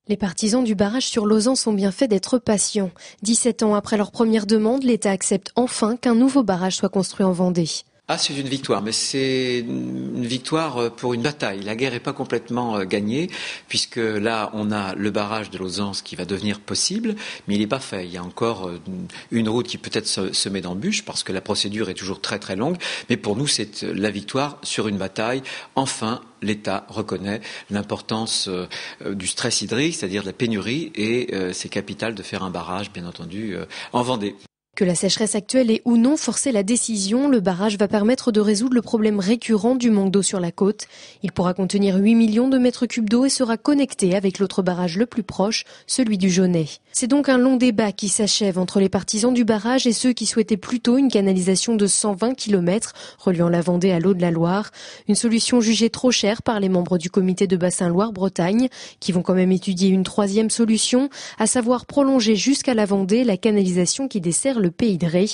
Les partisans du barrage sur Lausan sont bien faits d'être patients. 17 ans après leur première demande, l'État accepte enfin qu'un nouveau barrage soit construit en Vendée. C'est une victoire, mais c'est une victoire pour une bataille. La guerre n'est pas complètement gagnée, puisque là, on a le barrage de Lausan qui va devenir possible, mais il n'est pas fait. Il y a encore une route qui peut-être se met dans le bûche, parce que la procédure est toujours très très longue. Mais pour nous, c'est la victoire sur une bataille. Enfin, l'État reconnaît l'importance du stress hydrique, c'est-à-dire de la pénurie, et c'est capital de faire un barrage, bien entendu, en Vendée. Que la sécheresse actuelle ait ou non forcé la décision, le barrage va permettre de résoudre le problème récurrent du manque d'eau sur la côte. Il pourra contenir 8 millions de mètres cubes d'eau et sera connecté avec l'autre barrage le plus proche, celui du Jaunet. C'est donc un long débat qui s'achève entre les partisans du barrage et ceux qui souhaitaient plutôt une canalisation de 120 km reliant la Vendée à l'eau de la Loire. Une solution jugée trop chère par les membres du comité de bassin Loire-Bretagne, qui vont quand même étudier une troisième solution, à savoir prolonger jusqu'à la Vendée la canalisation qui dessert le Pays de Ré.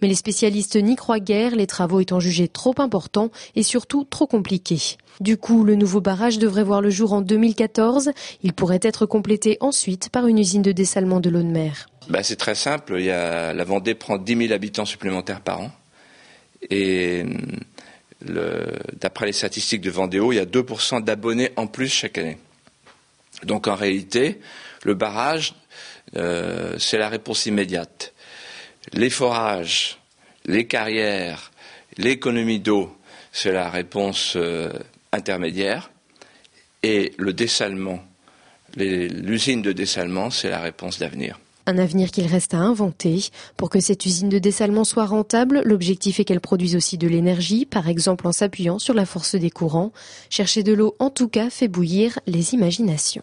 Mais les spécialistes n'y croient guère, les travaux étant jugés trop importants et surtout trop compliqués. Du coup, le nouveau barrage devrait voir le jour en 2014. Il pourrait être complété ensuite par une usine de dessalement de l'eau de mer. C'est très simple. La Vendée prend 10 000 habitants supplémentaires par an. Et d'après les statistiques de Vendéo, il y a 2% d'abonnés en plus chaque année. Donc en réalité, le barrage, c'est la réponse immédiate. Les forages, les carrières, l'économie d'eau, c'est la réponse intermédiaire. Et le dessalement, l'usine de dessalement, c'est la réponse d'avenir. Un avenir qu'il reste à inventer. Pour que cette usine de dessalement soit rentable, l'objectif est qu'elle produise aussi de l'énergie, par exemple en s'appuyant sur la force des courants. Chercher de l'eau, en tout cas, fait bouillir les imaginations.